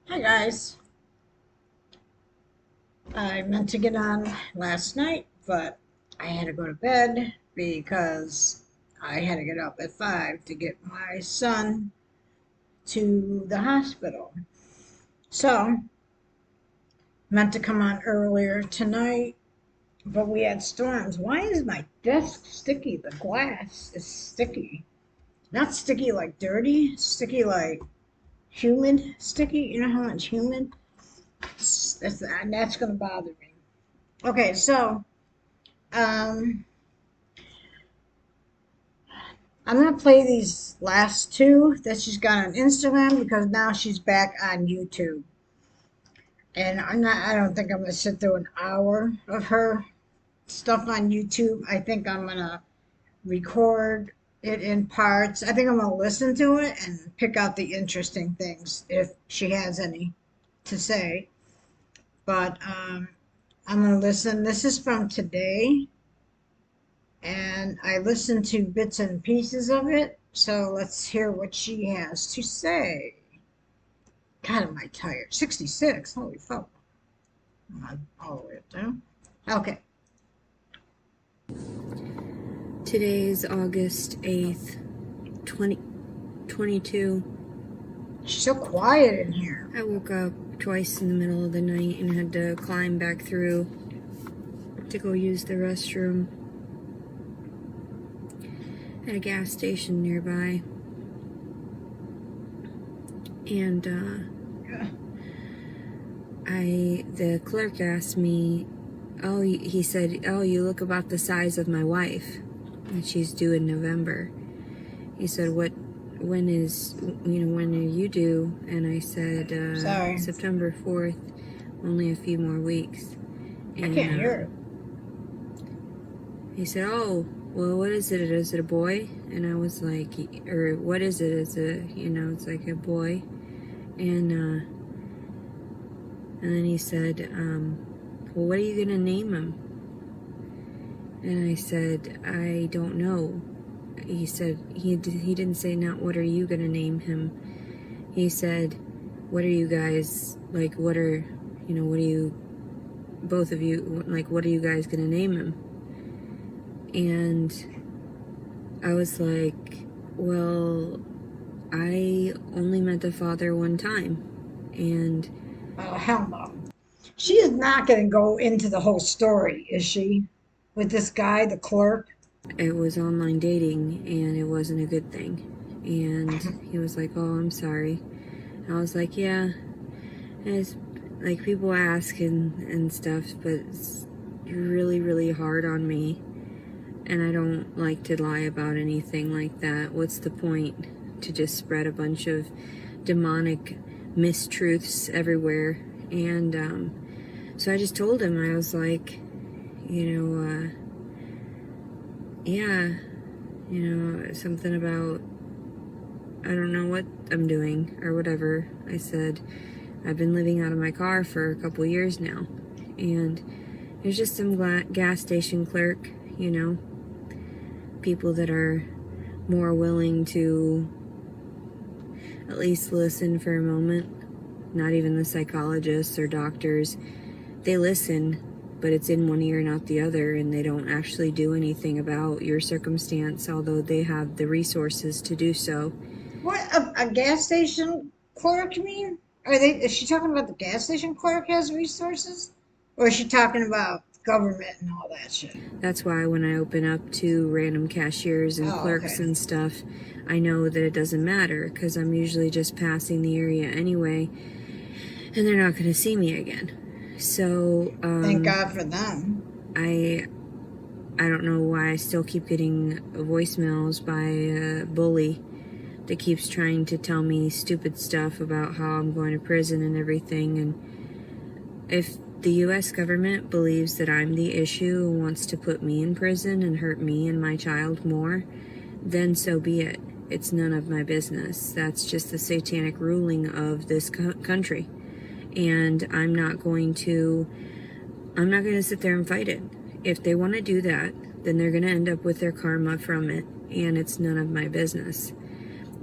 Hi guys. I meant to get on last night, but I had to go to bed because I had to get up at 5 to get my son to the hospital. So, meant to come on earlier tonight, but we had storms. Why is my desk sticky? The glass is sticky. Not sticky like dirty, sticky like humid sticky. You know how much humid? That's going to bother me. Okay, so Um, I'm gonna play these last two that she's got on Instagram because now she's back on YouTube. And I don't think I'm gonna sit through an hour of her stuff on YouTube. I think I'm gonna record it in parts. I think I'm gonna listen to it and pick out the interesting things if she has any to say. But I'm gonna listen. This is from today, and I listened to bits and pieces of it. So let's hear what she has to say. God, am I tired? 66. Holy fuck. I'm not all the way up there. Okay. Today is August 8th, 2022. She's so quiet in here. I woke up twice in the middle of the night and had to climb back through to go use the restroom at a gas station nearby. And the clerk asked me, he said, "Oh, you look about the size of my wife, and she's due in November." He said, when are you due? And I said, Sorry. September 4th, only a few more weeks. I And can't hear it. he said, "Oh, well, what is it? Is it a boy?" And I was like, or what is it? It's like a boy. And then he said, "Well, what are you going to name him?" And I said, "I don't know." He said, he didn't say, "Not what are you going to name him?" He said, "What are you guys, like, what are you, both of you, like, what are you guys going to name him?" And I was like, "Well, I only met the father one time." And Oh, hell no. She is not going to go into the whole story, is she? With this guy, the clerk? it was online dating, and it wasn't a good thing. And he was like, "Oh, I'm sorry." I was like, "Yeah." And it's like, people ask and stuff, but it's really, really hard on me. And I don't like to lie about anything like that. What's the point to just spread a bunch of demonic mistruths everywhere? And so I just told him, I was like, yeah, something about, I don't know what I'm doing or whatever. I said, "I've been living out of my car for a couple years now." And there's just some gas station clerk, people that are more willing to at least listen for a moment. Not even the psychologists or doctors. They listen, but it's in one ear, not the other, and they don't actually do anything about your circumstance, although they have the resources to do so. What, a gas station clerk, you mean? Is she talking about the gas station clerk has resources? Or is she talking about government and all that shit? That's why when I open up to random cashiers and Oh, clerks okay. and stuff, I know that it doesn't matter, because I'm usually just passing the area anyway, and they're not going to see me again. So Thank God for them. I don't know why I still keep getting voicemails by a bully that keeps trying to tell me stupid stuff about how I'm going to prison and everything. And if the US government believes that I'm the issue and wants to put me in prison and hurt me and my child more, then so be it. It's none of my business. That's just the satanic ruling of this country. And I'm not going to sit there and fight it. If they want to do that, then they're going to end up with their karma from it, and it's none of my business.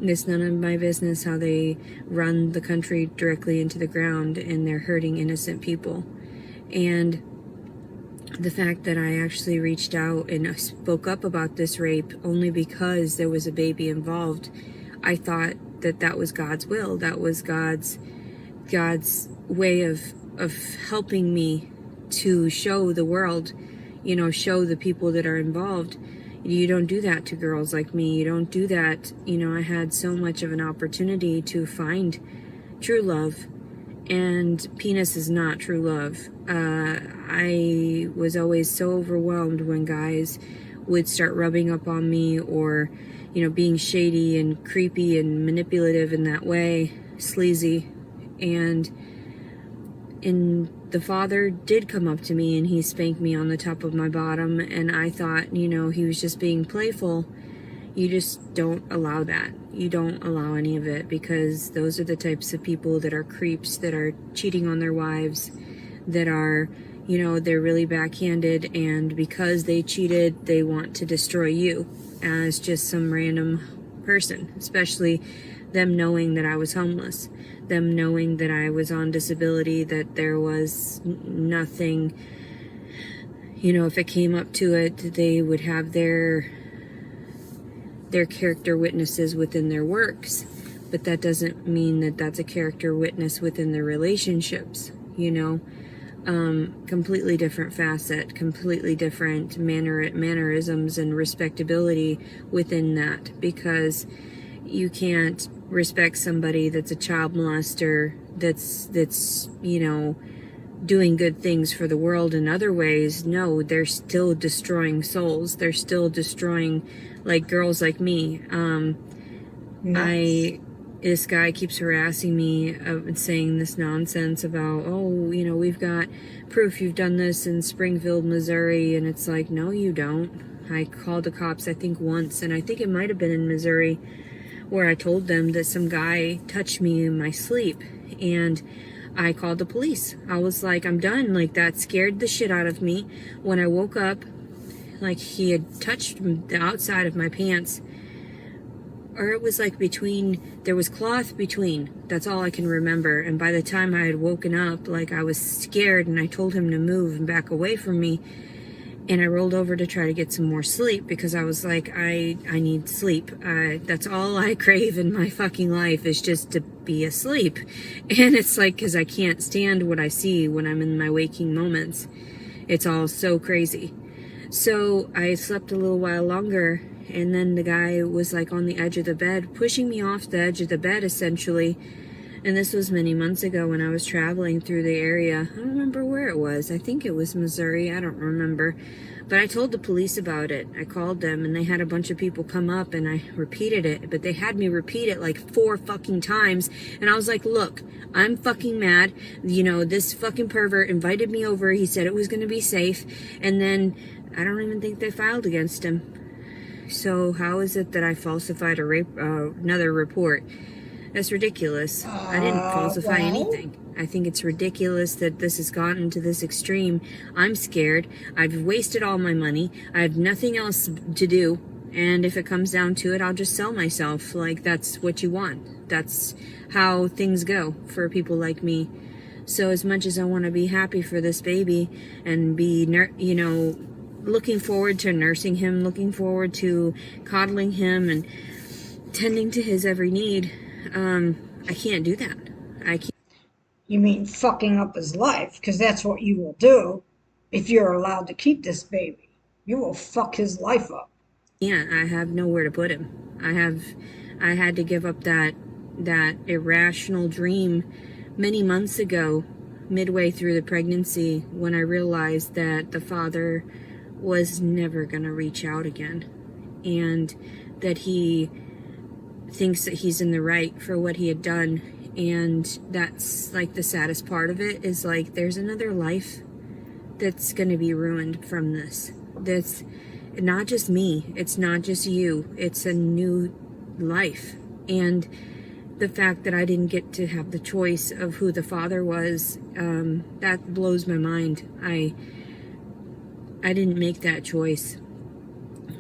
It's none of my business how they run the country directly into the ground, and they're hurting innocent people. And the fact that I actually reached out and spoke up about this rape only because there was a baby involved, I thought that that was God's will. That was God's way of helping me to show the world, show the people that are involved. You don't do that to girls like me. You don't do that. I had so much of an opportunity to find true love, and penis is not true love. I was always so overwhelmed when guys would start rubbing up on me, or being shady and creepy and manipulative in that way, sleazy. And the father did come up to me and he spanked me on the top of my bottom, and I thought, he was just being playful. You just don't allow that. You don't allow any of it, because those are the types of people that are creeps, that are cheating on their wives, that are, they're really backhanded, and because they cheated, they want to destroy you as just some random person, especially them knowing that I was homeless, them knowing that I was on disability, that there was nothing, if it came up to it, they would have their character witnesses within their works, but that doesn't mean that that's a character witness within their relationships. Completely different facet, completely different mannerisms and respectability within that, because you can't respect somebody that's a child molester, that's doing good things for the world in other ways. No, they're still destroying souls. They're still destroying, like, girls like me. Nice. This guy keeps harassing me and saying this nonsense about, oh, we've got proof you've done this in Springfield, Missouri. And it's like, no, you don't. I called the cops, I think, once, and I think it might have been in Missouri, where I told them that some guy touched me in my sleep, and I called the police. I was like, I'm done. Like, that scared the shit out of me. When I woke up, like, he had touched the outside of my pants, or it was like there was cloth between. That's all I can remember. And by the time I had woken up, like, I was scared, and I told him to move and back away from me. And I rolled over to try to get some more sleep, because I was like, I need sleep. That's all I crave in my fucking life, is just to be asleep. And it's like, because I can't stand what I see when I'm in my waking moments. It's all so crazy. So I slept a little while longer, and then the guy was like on the edge of the bed, pushing me off the edge of the bed, essentially. And this was many months ago when I was traveling through the area. I don't remember where it was. I think it was Missouri. I don't remember. But I told the police about it. I called them, and they had a bunch of people come up, and I repeated it. But they had me repeat it like 4 fucking times. And I was like, look, I'm fucking mad. This fucking pervert invited me over. He said it was going to be safe. And then I don't even think they filed against him. So how is it that I falsified another report? That's ridiculous. I didn't falsify Well, anything. I think it's ridiculous that this has gotten to this extreme. I'm scared. I've wasted all my money. I have nothing else to do. And if it comes down to it, I'll just sell myself. Like, that's what you want. That's how things go for people like me. So as much as I want to be happy for this baby and be, looking forward to nursing him, looking forward to coddling him and tending to his every need, I can't do that. I you mean fucking up his life, because that's what you will do if you're allowed to keep this baby. You will fuck his life up. can't. I have nowhere to put him. I had to give up that irrational dream many months ago, midway through the pregnancy, when I realized that the father was never going to reach out again, and that he thinks that he's in the right for what he had done. And that's like the saddest part of it, is like, there's another life that's going to be ruined from this. That's not just me. It's not just you. It's a new life. And the fact that I didn't get to have the choice of who the father was, that blows my mind. I didn't make that choice.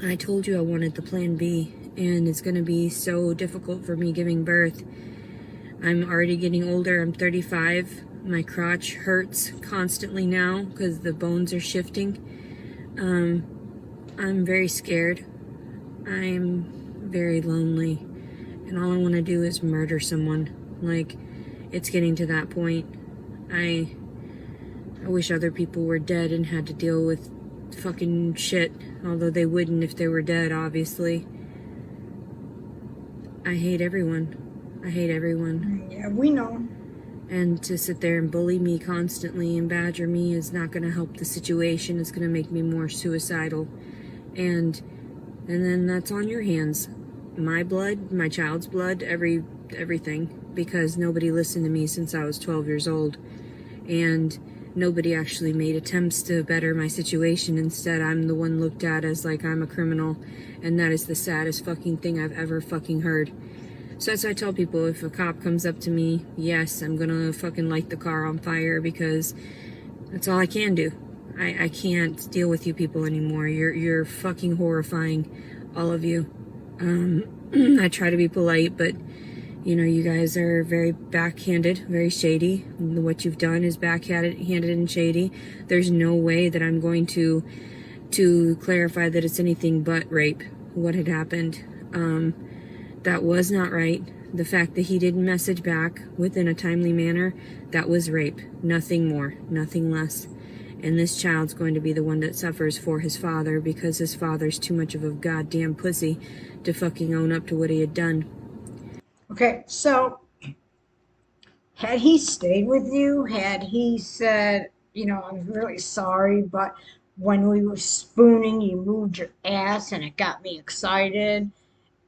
I told you I wanted the plan B, and it's going to be so difficult for me giving birth. I'm already getting older. I'm 35. My crotch hurts constantly now because the bones are shifting. I'm very scared. I'm very lonely, and all I want to do is murder someone. Like, it's getting to that point. I wish other people were dead and had to deal with fucking shit, although they wouldn't if they were dead, obviously. I hate everyone. I hate everyone. Yeah, we know. And to sit there and bully me constantly and badger me is not going to help the situation. It's going to make me more suicidal. And then that's on your hands. My blood, my child's blood, everything. Because nobody listened to me since I was 12 years old. And nobody actually made attempts to better my situation. Instead, I'm the one looked at as like I'm a criminal. And that is the saddest fucking thing I've ever fucking heard. So that's why I tell people, if a cop comes up to me, yes, I'm gonna fucking light the car on fire, because that's all I can do. I can't deal with you people anymore. You're fucking horrifying, all of you. I try to be polite, but you know, you guys are very backhanded, very shady. What you've done is backhanded and shady. There's no way that I'm going to clarify that it's anything but rape, what had happened. That was not right. The fact that he didn't message back within a timely manner, that was rape. Nothing more, nothing less. And this child's going to be the one that suffers for his father, because his father's too much of a goddamn pussy to fucking own up to what he had done. Okay, so had he stayed with you, had he said, I'm really sorry, but when we were spooning, you moved your ass and it got me excited,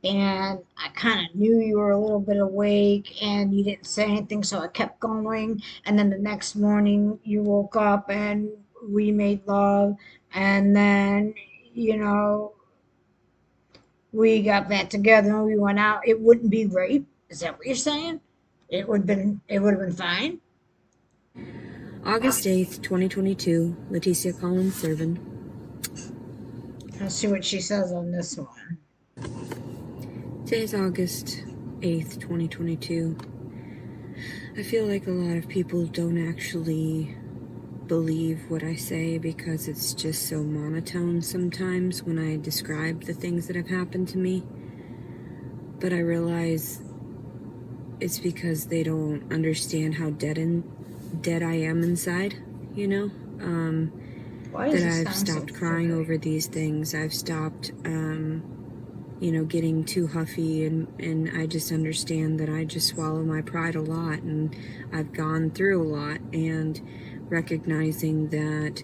and I kind of knew you were a little bit awake and you didn't say anything, so I kept going. And then the next morning, you woke up and we made love, and then, you know, we got back together and we went out. It wouldn't be rape. Is that what you're saying? It would have been fine. August 8th, 2022, Leticia Collins Servin. Let's see what she says on this one. Today's August 8th, 2022. I feel like a lot of people don't actually believe what I say, because it's just so monotone sometimes when I describe the things that have happened to me. But I realize it's because they don't understand how dead I am inside, you know? Why does That it I've sound so stopped crying flippant? over these things. I've stopped, getting too huffy, and I just understand that I just swallow my pride a lot, and I've gone through a lot, and recognizing that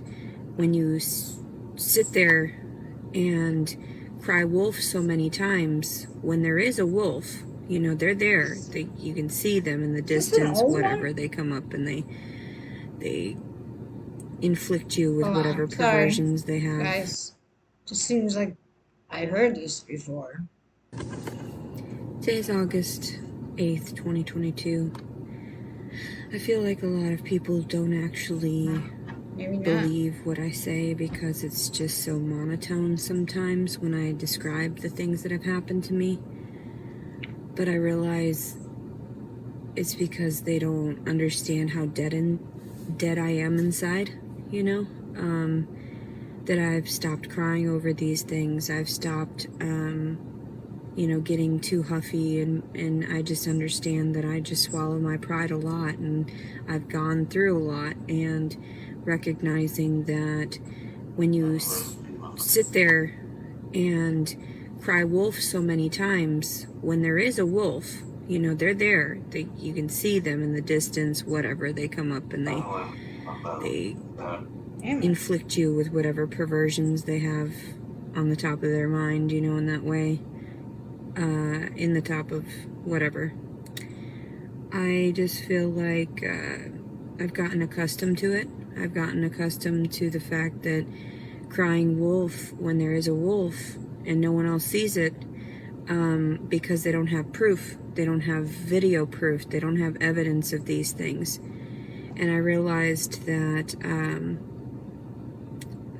when you sit there and cry wolf so many times, when there is a wolf, they're there. You can see them in the Is this an distance, old one? whatever. They come up and they inflict you with Hold whatever on. Sorry, perversions they have. guys. Just seems like I heard this before. Today's August 8th, 2022. I feel like a lot of people don't actually Maybe not. believe what I say, because it's just so monotone sometimes when I describe the things that have happened to me. But I realize it's because they don't understand how dead I am inside, that I've stopped crying over these things. I've stopped, getting too huffy, and I just understand that I just swallow my pride a lot, and I've gone through a lot, and recognizing that when you sit there and cry wolf so many times, when there is a wolf, they're there. You can see them in the distance, whatever. They come up and they inflict you with whatever perversions they have on the top of their mind, in that way. In the top of whatever. I just feel like I've gotten accustomed to it. I've gotten accustomed to the fact that crying wolf when there is a wolf and no one else sees it, because they don't have proof. They don't have video proof. They don't have evidence of these things. And I realized that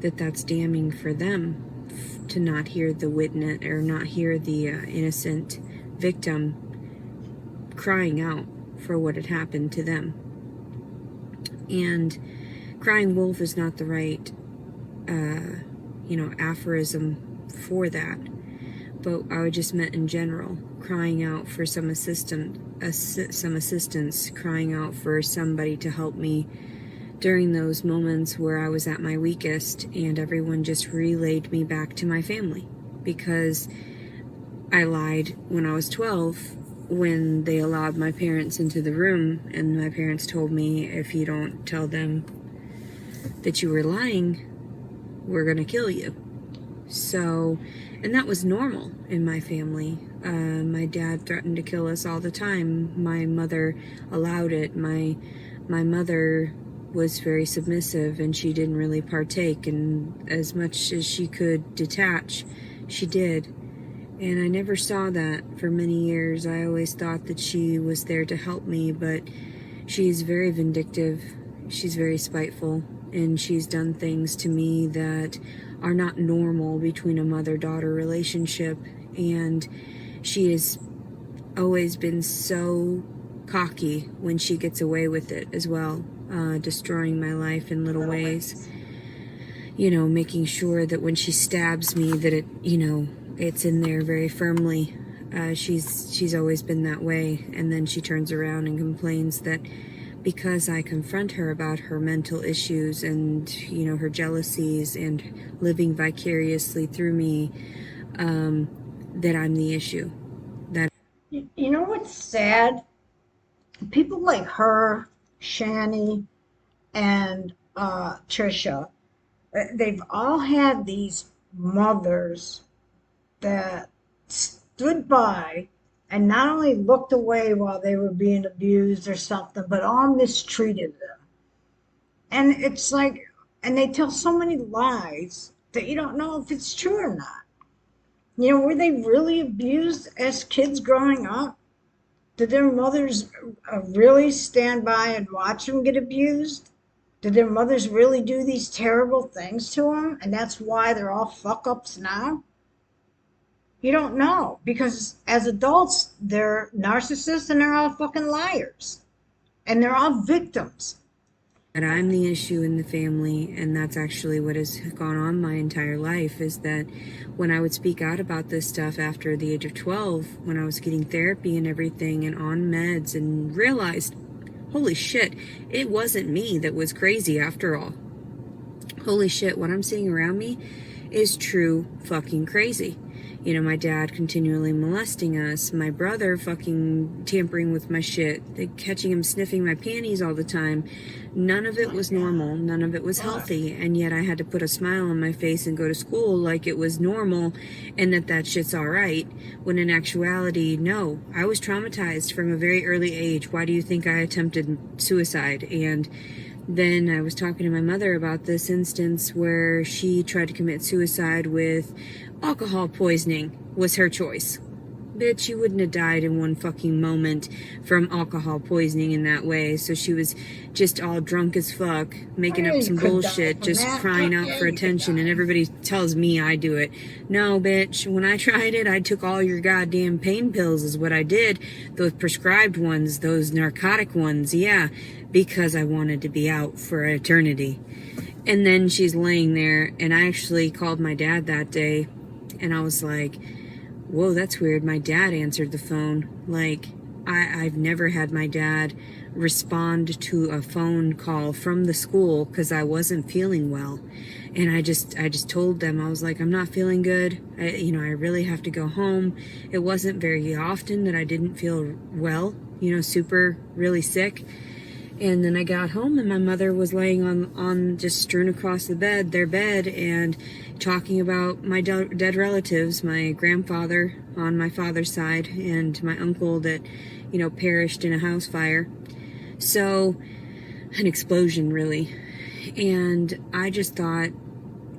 that's damning for them, to not hear the witness or not hear the innocent victim crying out for what had happened to them. And crying wolf is not the right, aphorism for that. But I just meant in general, crying out for some assistance, crying out for somebody to help me during those moments where I was at my weakest, and everyone just relayed me back to my family because I lied when I was 12 when they allowed my parents into the room, and my parents told me, if you don't tell them that you were lying, we're gonna kill you. So, and that was normal in my family. My dad threatened to kill us all the time. My mother allowed it. My mother was very submissive, and she didn't really partake, and as much as she could detach, she did. And I never saw that for many years. I always thought that she was there to help me, but she's very vindictive, she's very spiteful, and she's done things to me that are not normal between a mother-daughter relationship. And she has always been so cocky when she gets away with it as well, destroying my life in little ways. Making sure that when she stabs me that it's in there very firmly. She's always been that way. And then she turns around and complains that because I confront her about her mental issues and, her jealousies and living vicariously through me, that I'm the issue. You know what's sad? People like her, Shani, and Trisha, they've all had these mothers that stood by and not only looked away while they were being abused or something, but all mistreated them. And it's like, and they tell so many lies that you don't know if it's true or not. Were they really abused as kids growing up? Did their mothers really stand by and watch them get abused? Did their mothers really do these terrible things to them? And that's why they're all fuck ups now? You don't know because as adults, they're narcissists and they're all fucking liars. And they're all victims. But I'm the issue in the family, and that's actually what has gone on my entire life, is that when I would speak out about this stuff after the age of 12, when I was getting therapy and everything and on meds, and realized, holy shit, it wasn't me that was crazy after all. Holy shit, what I'm seeing around me is true fucking crazy. My dad continually molesting us, my brother fucking tampering with my shit, catching him sniffing my panties all the time. None of it was normal, none of it was healthy, and yet I had to put a smile on my face and go to school like it was normal and that shit's alright, when in actuality, no. I was traumatized from a very early age. Why do you think I attempted suicide? And then I was talking to my mother about this instance where she tried to commit suicide with alcohol poisoning was her choice. Bitch, you wouldn't have died in one fucking moment from alcohol poisoning in that way. So she was just all drunk as fuck, making up some bullshit, just crying out for attention, and everybody tells me I do it. No, bitch, when I tried it, I took all your goddamn pain pills is what I did. Those prescribed ones, those narcotic ones, yeah, because I wanted to be out for eternity. And then she's laying there, and I actually called my dad that day, and I was like, whoa, that's weird. My dad answered the phone. Like, I've never had my dad respond to a phone call from the school because I wasn't feeling well. And I just told them, I was like, I'm not feeling good. I really have to go home. It wasn't very often that I didn't feel well, super, really sick. And then I got home, and my mother was laying on just strewn across their bed, and talking about my dead relatives, my grandfather on my father's side, and my uncle that, perished in a house fire. So, an explosion, really. And I just thought,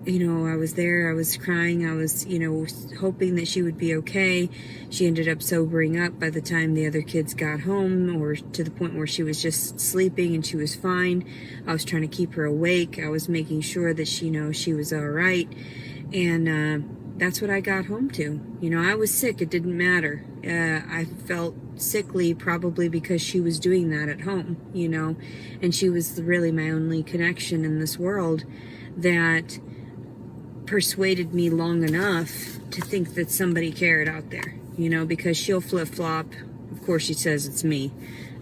I was there, I was crying, I was, hoping that she would be okay. She ended up sobering up by the time the other kids got home, or to the point where she was just sleeping and she was fine. I was trying to keep her awake. I was making sure that she was all right. And that's what I got home to. You know, I was sick. It didn't matter. I felt sickly probably because she was doing that at home, you know, and she was really my only connection in this world that persuaded me long enough to think that somebody cared out there, you know, because she'll flip flop. Of course, she says it's me.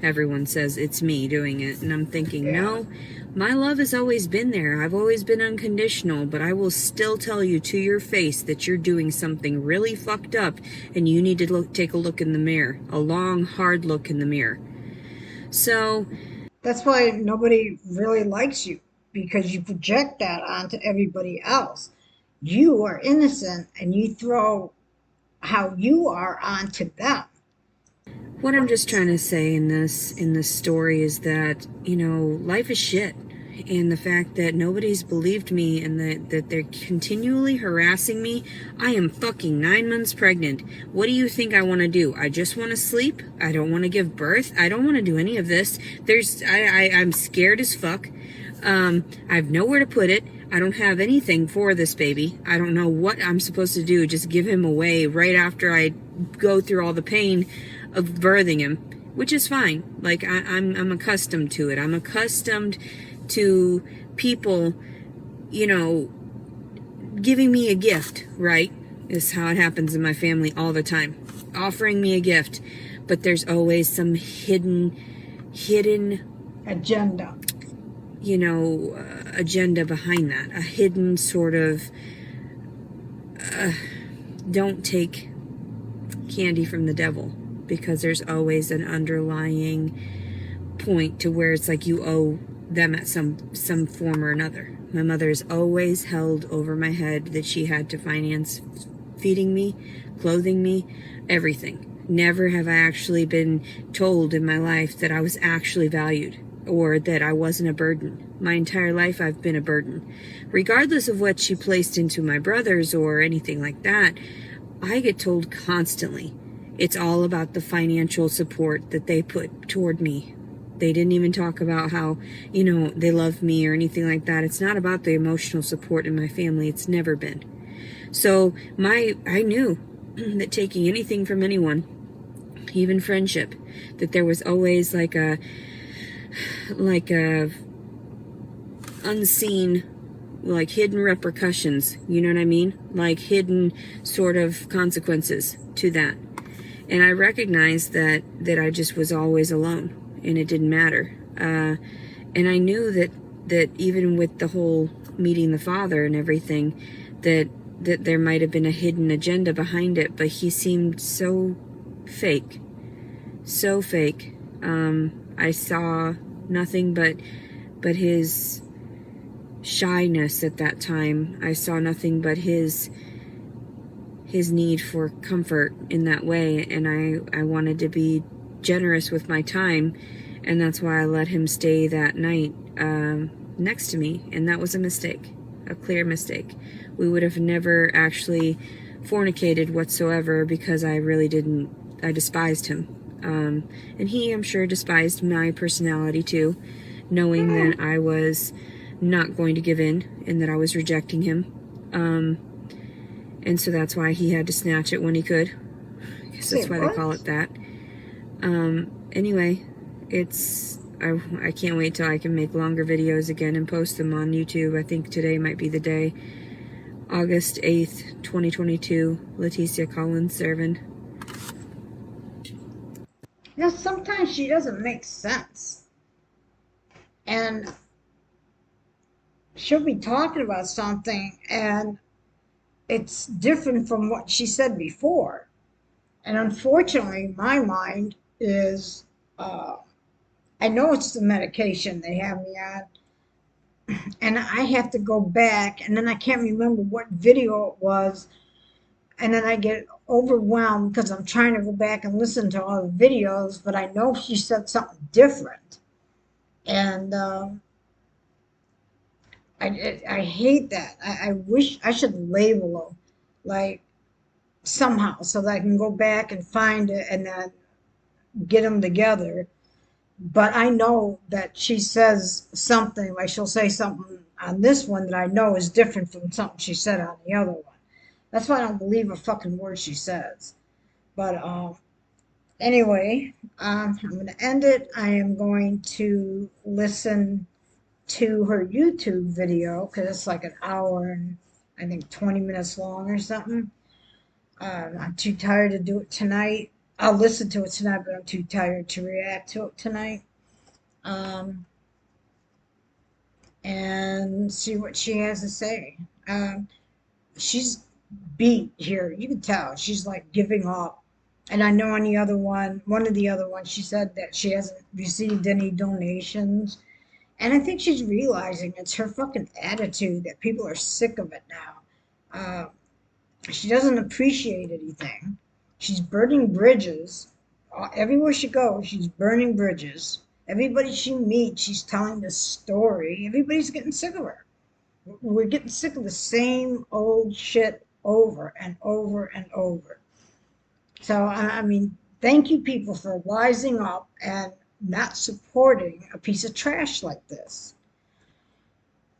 Everyone says it's me doing it. And I'm thinking, Yeah. no, my love has always been there. I've always been unconditional, but I will still tell you to your face that you're doing something really fucked up and you need to take a look in the mirror, a long, hard look in the mirror. So, That's why nobody really likes you because you project that onto everybody else. You are innocent and you throw how you are onto them. what I'm just trying to say in this story is that, you know, life is shit. And the fact that nobody's believed me and that they're continually harassing me. I am fucking 9 months pregnant. What do you think I want to do? I just want to sleep. I don't want to give birth. I don't want to do any of this. I'm scared as fuck. I have nowhere to put it. I don't have anything for this baby. I don't know what I'm supposed to do. Just give him away right after I go through all the pain of birthing him, which is fine. Like I'm accustomed to it. I'm accustomed to people, you know, giving me a gift, right? Is how it happens in my family all the time. Offering me a gift, but there's always some hidden, Agenda. you know, agenda behind that. A hidden sort of, don't take candy from the devil, because there's always an underlying point to where it's like you owe them at some form or another. My mother's always held over my head that she had to finance feeding me, clothing me, everything. Never have I actually been told in my life that I was actually valued or that I wasn't a burden. My entire life I've been a burden. Regardless of what she placed into my brothers or anything like that, I get told constantly it's all about the financial support that they put toward me. They didn't even talk about how, you know, they love me or anything like that. It's not about the emotional support in my family. It's never been. So I knew that taking anything from anyone, even friendship, that there was always like a unseen, like hidden repercussions, you know what I mean? Like hidden sort of consequences to that. And I recognized that I just was always alone and it didn't matter. And I knew that even with the whole meeting the father and everything, that there might have been a hidden agenda behind it, but he seemed so fake. So fake. I saw nothing but his shyness at that time. I saw nothing but his need for comfort in that way, and I wanted to be generous with my time, and that's why I let him stay that night next to me, and that was a mistake, a clear mistake. We would have never actually fornicated whatsoever because I really didn't, I despised him. And he, I'm sure, despised my personality too, knowing that I was not going to give in and that I was rejecting him. And so that's why he had to snatch it when he could. I guess Say that's why they what? call it that. Anyway, I can't wait till I can make longer videos again and post them on YouTube. I think today might be the day. August 8th, 2022, Leticia Collins Servin. You know, sometimes she doesn't make sense. And she'll be talking about something and it's different from what she said before. And unfortunately, my mind is, uh, I know it's the medication they have me on, and I have to go back, and then I can't remember what video it was, and then I get overwhelmed because I'm trying to go back and listen to all the videos, but I know she said something different. And I hate that. I wish I should label them like somehow so that I can go back and find it and then get them together. But I know that she says something, like she'll say something on this one that I know is different from something she said on the other one. That's why I don't believe a fucking word she says. But anyway, I'm going to end it. I am going to listen to her YouTube video because it's like an hour and I think 20 minutes long or something. I'm too tired to do it tonight. I'll listen to it tonight, but I'm too tired to react to it tonight. Um, and see what she has to say. She's beat here. You can tell she's like giving up. And I know on the other one of the other ones, she said that she hasn't received any donations. And I think she's realizing it's her fucking attitude that people are sick of it now. Uh, she doesn't appreciate anything. She's burning bridges. Everywhere she goes, she's burning bridges. Everybody she meets, she's telling this story. Everybody's getting sick of her. We're getting sick of the same old shit over and over and over. So, I mean, thank you people for wising up and not supporting a piece of trash like this.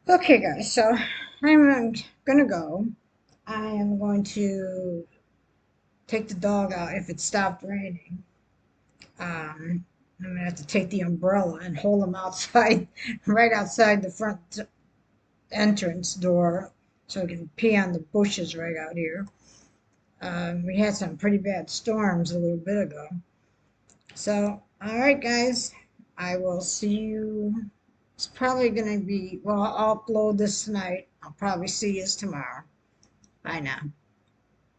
Okay, guys, so I'm gonna go. I am going to take the dog out if it stopped raining. I'm gonna have to take the umbrella and hold him outside, right outside the front entrance door, so he can pee on the bushes right out here. We had some pretty bad storms a little bit ago. So, all right, guys, I will see you. It's probably gonna be, well, I'll upload this tonight. I'll probably see you tomorrow. Bye now.